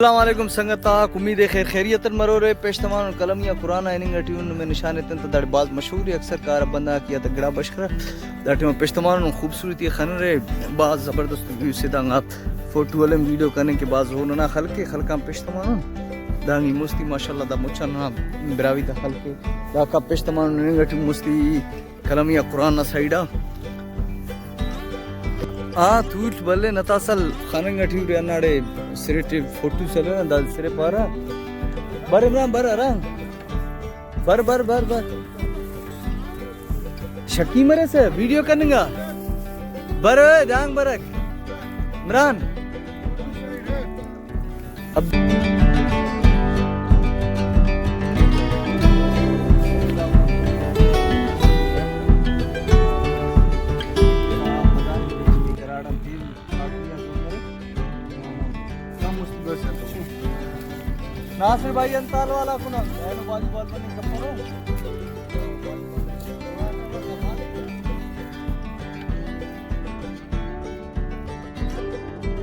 السلام علیکم سنگتا امید خیر خیریت مرورے پیشتمان کلمیہ قرآن ایننگ ٹیون میں نشان تن تڑ بعض مشہور اکثر کار بندہ کیا تگڑا بشکر داٹے پیشتمان خوبصورتی خنرے بعض زبردست ویو سے دانگا فوٹو ولم ویڈیو کرنے کے بعض ہونا خلقے خلقاں پیشتمان دانگی مستی ماشاءاللہ دا مچانا براوی دا خلقے دا کا پیشتمان ایننگ ٹیون مستی کلمیہ قرآن سائیڈا تورچ بلے نتاسل خاننگ ٹیوری اناڑے سریٹی فوٹو چلے نا دال سرے پارا بر عمران بر اران بر بر بر بر شکی مرے سے ویڈیو کرنے گا بر دانگ برک عمران اب ناصر بھائی انتال والا کنا اینو والی بال بنی کپرو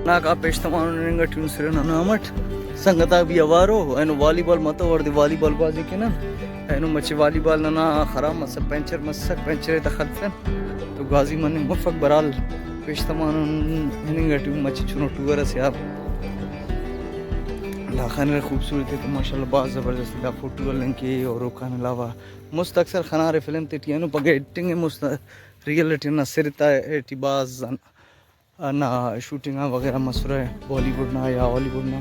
نا کا پیشتمان ننگا ٹیون سرنا نامٹ سنگتا بھی اوارو اینو والی بال متو اور دی والی بال بازی کنا اینو مچے والی بال ننا خراب مس پنچر مسک پنچر تخلفن تو غازی من مفق برال پیشتمان ننگا ٹیون مچے چونو ٹور سے آپ خانر خوبصورت ہے تو ماشاءاللہ بہت زبردست دا فوٹو لنگ کے اور روکان علاوہ مست اکثر خنار فلم تے ٹینو پگے ایڈیٹنگ مست ریئلٹی نہ سرتا ایٹی باز نہ شوٹنگ وغیرہ مسرے بالی ووڈ نہ یا ہالی ووڈ نہ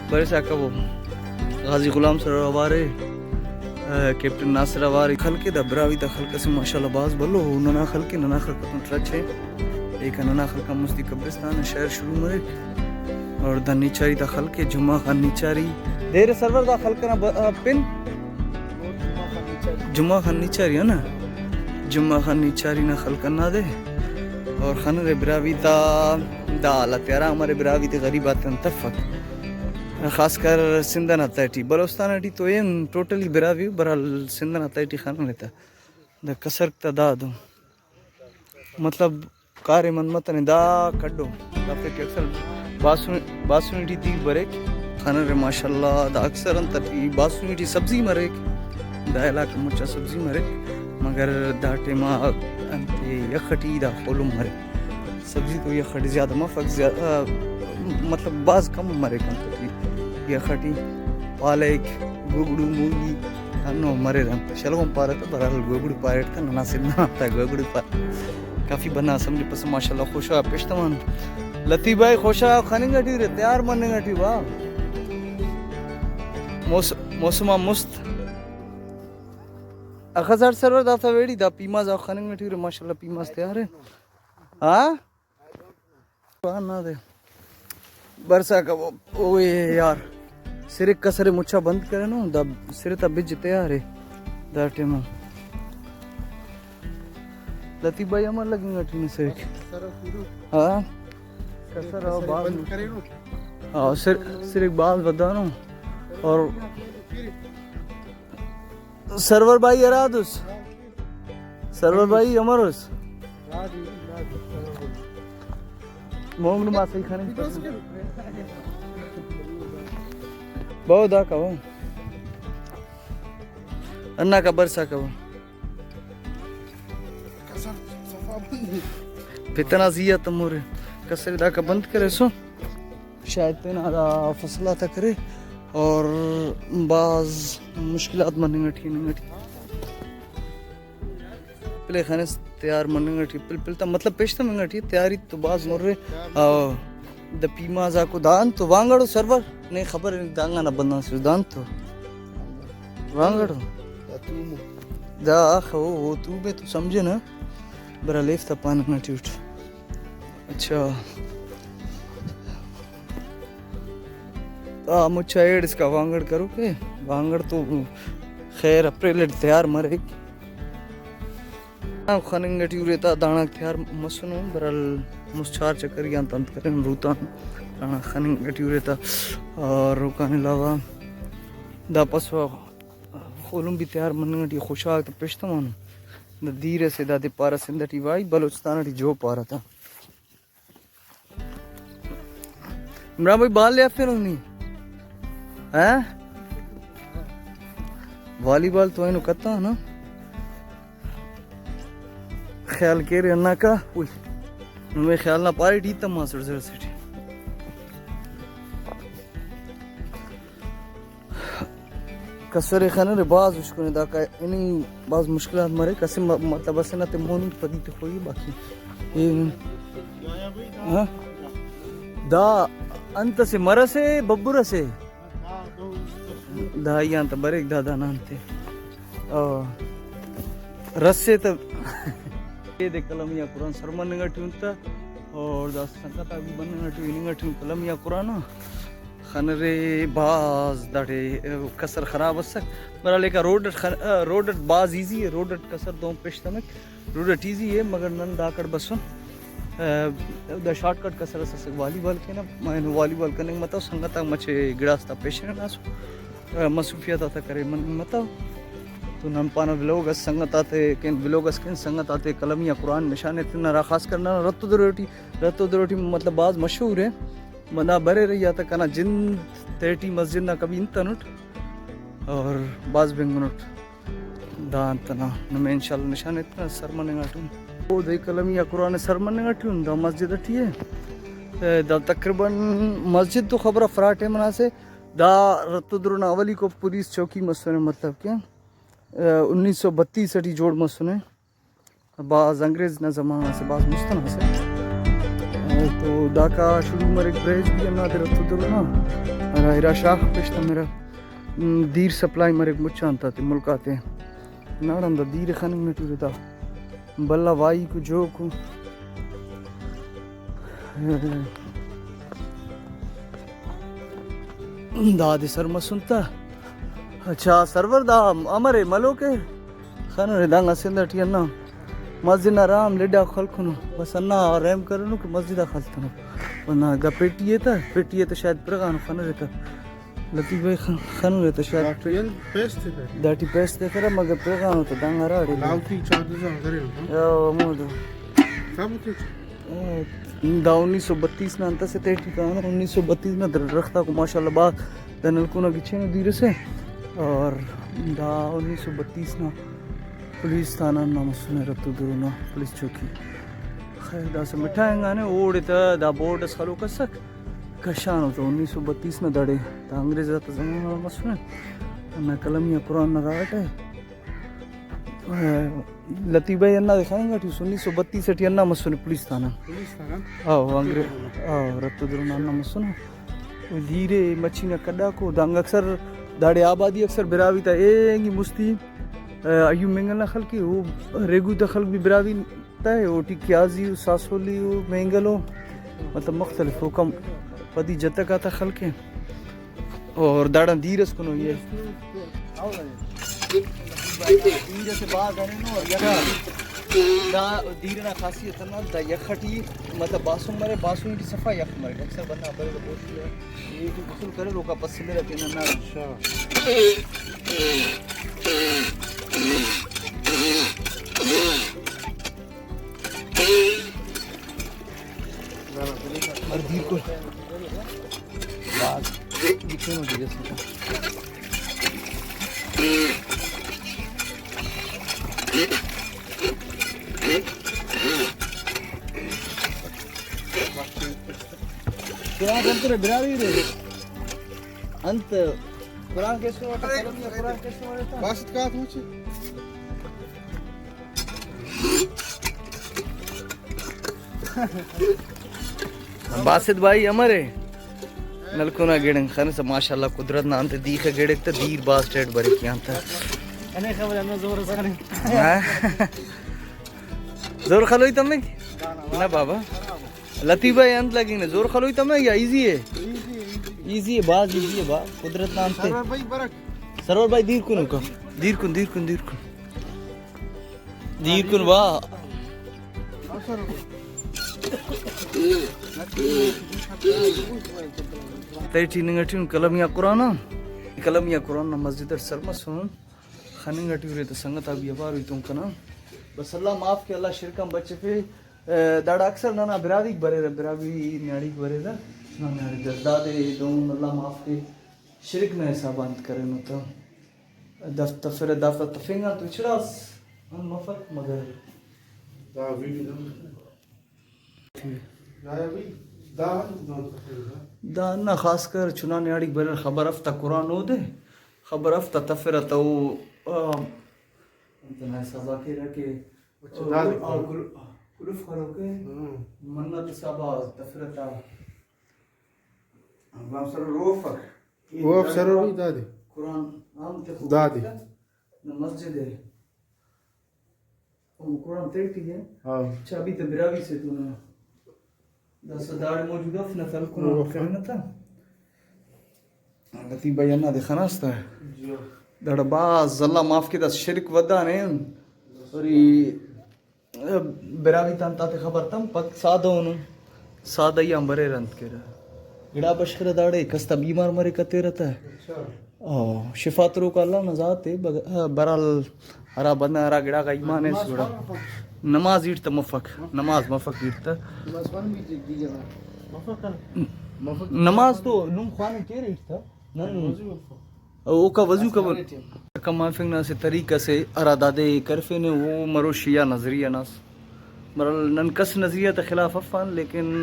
بڑے سا وہ غازی غلام سر اوارے کیپٹن ناصر اوارے خلقے دا براوی دا خلقہ سے ماشاءاللہ باز بلو ننا خلقے ننا خلقہ ٹرچ ہے ایک ننا خلقہ مستی قبرستان شہر شروع مرے اور دا نیچاری دا خلق جمعہ خان نیچاری دیر سرور دا خلق نا پن جمعہ خان نیچاری ہے نا جمعہ خان نیچاری نا خلق نا دے اور خانر براوی دا اللہ تیارا ہمارے براوی دا غریبات انتفق خاص کر سندھنا تیٹی بلوستان ٹی تو یہ ٹوٹلی براوی برال سندھنا تیٹی خانہ لیتا دا کسر تا دا دو مطلب کارے من متنے دا کڈو دا پھر اکثر باسونیٹی دی بریک خانر ماشاءاللہ دا اکثر انتر باسونیٹی سبزی مریک دا علاقہ مچا سبزی مریک مگر دا ٹیما انتے یخٹی دا خولم مریک سبزی تو یخٹی زیادہ مفق زیادہ مطلب باز کم مریک انتر یخٹی پالیک گوگڑو مولی انو مرے رہا شلغم پارتا برحال گوگڑو پارتا نناسب نہ آتا گوگڑو پارتا کافی بنا سمجھے پس ماشاءاللہ خوشا پیشتمان لطیف بھائی خوشا خاننگ ٹی رہے تیار مننگ ٹی واہ موسمہ مست اخزار سرور دافتا ویڈی دا پیماز آخ خاننگ ٹی رہے ماشاءاللہ پیماز تیار ہے نا دے برسا کا وہ یار سرک کا سرے مچھا بند کرے نو دا سرے تا بج تیار ہے دا ٹیمہ لطیف بھائی ہمار لگیں گا ٹھینی سرک ہاں کسر آو باز سرک باز بدانو اور سرور بھائی ارادوس سرور بھائی امروس مونگ نما صحیح کھانے بہت دا کا وہ انہا کا برسا کا وہ فتنا زیادہ مورے کسر دا کا بند کرے سو شاید پینا دا فصلہ کرے اور بعض مشکلات مننگا ٹھی پلے خانے تیار مننگا ٹھی پلتا مطلب پیشتا منگا ٹھی تیاری تو بعض مورے دا پیمازا کو دان تو وانگڑو سرور نہیں خبر دانگا نا بندان سے دان تو وانگڑو دا آخ وہ تو بے تو سمجھے نا برا لیفتا پاننا ٹیوٹ اچھا مچھا ایڈ اس کا وانگڑ کرو کہ وانگڑ تو خیر اپریل تیار مرے خاننگ ٹیو رہتا دانا تیار مسنو برال مسچار چکر یان تنت کریں روتان دانا خاننگ ٹیو رہتا اور روکان علاوہ دا پسوا خولم بھی تیار مننگ ٹی خوشاک تا پیشتا مانو دا دیر سے دا دی پارا سندٹی وائی بلوچستان ٹی جو پارا تھا عمران بھائی بال لیا پھر نہیں ہیں والی بال تو اینو کتا نا خیال کیرے انا کا اوئی میں خیال نہ پاری ٹی تم ماسر زر سٹی کسر خانه باز وش کنه دا کا اینی باز مشکلات مرے کسے مطلب اسے نہ تے مونی پدی تے ہوئی باقی ہاں دا انت سے مرسے ببر سے دا یان تے بریک دادا نانتے رسے تے یہ دے کلم یا قرآن سرمن نگٹیون تا اور دا سنکتا بھی بن نگٹیون کلم یا قرآن خنرے باز داڑے کسر خراب اسک برا لے کا روڈٹ باز ایزی ہے روڈٹ کسر دوم پیشتمک روڈٹ ایزی ہے مگر نن داکڑ بسن دا شارٹ کٹ کسر اسک والی بال کے نا میں والی بال کرنے متا سنگتا مچے گڑاستا پیشنے ناسو مصروفیت آتا کرے من متا تو نن پانا ویلوگس سنگت آتے کین ویلوگس کین سنگت آتے کلم یا قرآن نشانے تنا را خاص کرنا رتو دروٹی مطلب باز مشہور ہے منا برے رہی آتا کنا جن تیٹی مسجد نا کبھی انتا نٹ اور باز بینگو نٹ دان تنا نمیں انشاءاللہ نشانے تنا سرمنے گاٹون او دے کلم یا قرآن سرمنے گاٹون دا مسجد اٹھی ہے دا تقریباً مسجد تو خبر فراٹے منا سے دا رتو درونا اولی کو پولیس چوکی مسونے مطلب کیا 1932 اٹھی جوڑ مسونے باز انگریز نا زمانہ سے باز مستنہ سے تو داکا شروع میں ایک بریج بھی ہم نادر رتو درونا راہرہ شاخ پیشتا میرا دیر سپلائی میں ایک مچانتا تھے ملک آتے ہیں نارم دا دیر خاننگ نٹو رہتا بلہ وائی کو جو کو دا دے سر مسنتا اچھا سرور دا امرے ملو کے خانو رے دانگا سندر ٹی انا مسجد رام لیڈا خلقنو بس انا رحم کرنو کہ مسجد خلقنو ورنہ گا پیٹیے تا شاید پرگانو خانو رے تا لطیف بھائی خانو رے تا شاید داٹی پیس دے کرا مگر پرگانو تا دانگا را رے لاؤتی چاردزا کرے یاو مودو کام کچھ دا 1932 نا انتا سے تیٹی کانا 1932 نا در رکھتا کو ماشاءاللہ بات دا نلکونا کی چھینو دیر سے اور دا 1932 نا پولیس تھانہ نام سنے رتو درونا پولیس چوکی خیر دا سے مٹھائیں گانے اوڑے تا دا بورڈ اس خلو کسک کشانو تا 1932 نا داڑے تا انگریز تا زمان نام سنے انہا کلم یا قرآن نا راٹ ہے لطیف بھائی انہا دکھائیں گا 1932 اٹھی انہا مسنے پولیس تھانہ آو انگریز آو رتو درونا انہا مسنے دھیرے مچھی نا کڈا کو دانگ اکثر داڑے آبادی اکثر براوی تا اینگی مستی ایو مینگل نہ خلقی وہ ریگو تا خلق بھی براوی تا ہے اوٹی کیازی ساسولی مینگلو مطلب مختلف حکم پدی جتک آتا خلق ہے اور داڑا دیرس کنو یہ دیر سے باز آنے نو اور یکا دا دیرنا خاصیت نا دا یکھٹی مطلب باسوں مرے باسوں کی صفحہ یک مرے اکثر بندہ بڑے بوشی ہے یہ جو غسل کرے لوگا پسلے رہتے ہیں نا اور دیر کو باز دکھنے ہو دیئے سکتا قرآن انت رہے براوی رہے انت قرآن کیسے ہوتا ہے قرآن کیسے ہوتا ہے باسط کہا مجھے باسط بھائی ہمارے نلکونا گیڑنگ خانے سے ماشاءاللہ قدرت نہ انتے دیکھا گیڑک تا دیر باز ٹیٹ بڑی کیا انتا انہیں خبر انہا زور سکنے زور خلوئی تم میں نا بابا لطیف بھائی انت لگیں نا زور خلوئی تم میں یا ایزی ہے ایزی ہے باز ایزی ہے باز قدرت نہ انتے سرور بھائی دیر کنو کا دیر کن دیر کن دیر کن دیر کن با تیٹی نگٹیون کلم یا قرآن مسجد سرمسون خننگٹی ہوئے تو سنگت آبی ابار ہوئی تم کنا بس اللہ معاف کے اللہ شرکم بچے پہ داڑا اکثر نانا براوی برے رہا براوی نیاڑی برے رہا چنانیاڑی درداد دون اللہ معاف کے شرک میں ایسا بند کرے نو تو دفتر دفتر تفینگا تو چڑاس ان مفق مگر دا ویڈیو دا بھی دا دا نہ خاص کر چنانیاڑی بر خبر افتا قرآن ہو دے خبر افتا تفر تو انتنا ایسا باقی رکھے کلوف کرو کے منت صاحبہ تفرتا غلام سر روفک وہ افسر ہوئی دا دے قرآن عام تے دا دی مسجد ہے قرآن تیرتی ہے ہاں چابی تے براوی سے تو نا دا صدار موجود افنا فلکونا کرنا تھا لطی بیانا دے خناستا ہے داڑا باز اللہ معاف کی دا شرک ودا نے اور براوی تانتا تے خبر تم پک سادہ ہونو سادہ ہی امبرے رند کے رہا گڑا بشکر داڑے کستا بیمار مرے کتے رہتا ہے شفات رو کا اللہ نزات ہے برال ہرا بندہ ہرا گڑا کا ایمان ہے سوڑا نماز ایٹتا مفق نماز مفق ایٹتا نماز تو نم خوانے کیر ایٹتا او کا وضو کا کما فنگنا سے طریقہ سے ارادادے کرفے نے وہ مرو شیعہ نظریہ ناس مرال ننکس نظریہ تا خلاف افان لیکن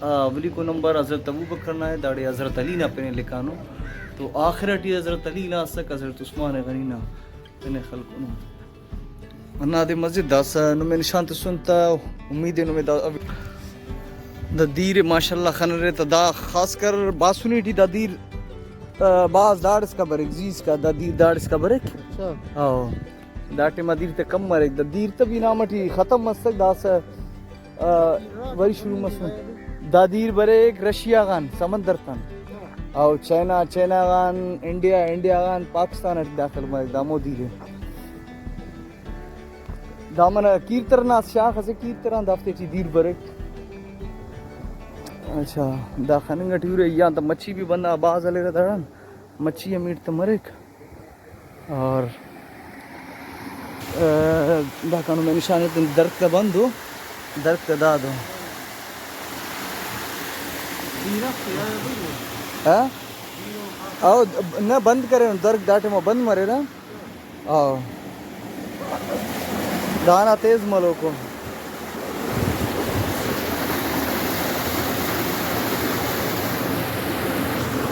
ولی کو نمبر حضرت ابو بکر نہ ہے داڑے حضرت علی نہ پہنے لکھانو تو آخرٹی حضرت علی نہ سک حضرت عثمان غنی نہ پہنے خلقو نہ انا دے مسجد داس نو میں نشان تو سنتا امید نو میں دا دیر ماشاءاللہ خن رہتا دا خاص کر باسونی ٹی دا دیر باز داڑس کا برک زیز کا دا دیر داڑس کا برک آو دا ٹیمہ دیر تے کم مرک دا دیر تبھی نامٹی ختم مستک دا سا وری شروع مسن دا دیر برک رشیا غان سمندر تن او چائنا غان انڈیا غان پاکستان اٹ داخل مرک دامو دیر ہے دامن کیرترنا شاخ سے کیرتران دافتے چی دیر برک اچھا دا خننگا ٹیورے یہاں تا مچھی بھی بندہ باز علی رہا داران مچھی امیٹ تا مرک اور دا کانو میں نشانے تن درک تا بند ہو درک تا دا دو آو نا بند کرے درک داٹے مو بند مرے نا آو دانا تیز ملو کو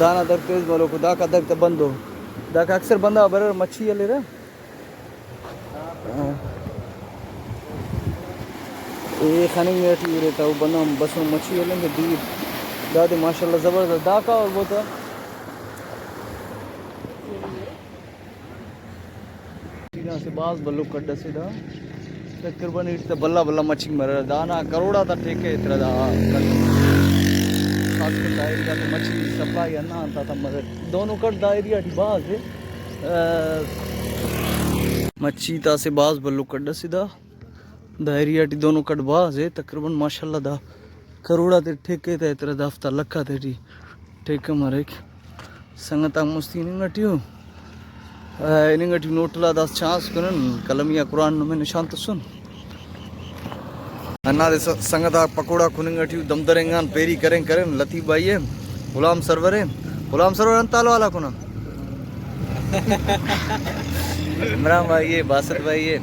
دانا درک تیز ملو کو دا کا درک تا بند ہو دا کا اکثر بندہ برر مچھی علی رہا یہ خاننگ میٹی ہو رہتا وہ بندہ بسوں مچھی علی میں دیر دا دے ماشاءاللہ زبردست دا کا اور وہ تا سینا سے باز بلو کڈا سے دا تقریباً ایٹتا بلا مچھی مرر دانا کروڑا تا ٹھیکے اترا دا خاص کر دائری کا تو مچھی سپلائی انا آتا تھا مگر دونوں کٹ دائری آٹی باز ہے مچھی تا سے باز بلو کڈا سے دا دائری آٹی دونوں کٹ باز ہے تقریباً ماشاءاللہ دا کروڑا تے ٹھیکے تا اترا دافتا لکھا تے ٹی ٹھیکے مرک سنگتا مستی ننگٹیو ننگٹیو نوٹلا دا چانس کنن کلمیہ قرآن میں نشان تو سن انا دے سنگتا پکوڑا کننگٹیو دم درنگان پیری کریں لطیف بھائی ہے غلام سرور انتالو والا کنا عمران بھائی ہے باسط بھائی ہے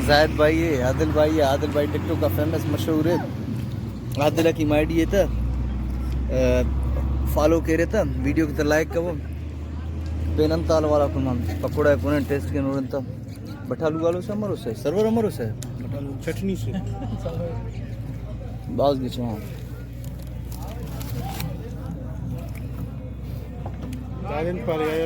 زاہد بھائی ہے عادل بھائی ٹک ٹوک کا فیمس مشہور ہے عادلہ کی مائی ڈی ہے تا فالو کہہ رہتا ویڈیو کی تا لائک کرو پین انتالو والا کنا پکوڑا ہے کنن ٹیسٹ کے نورن تا بٹھالو والو سے امرو سے سرور امرو سے چٹنی سے باز گچ وہاں دادن پالیا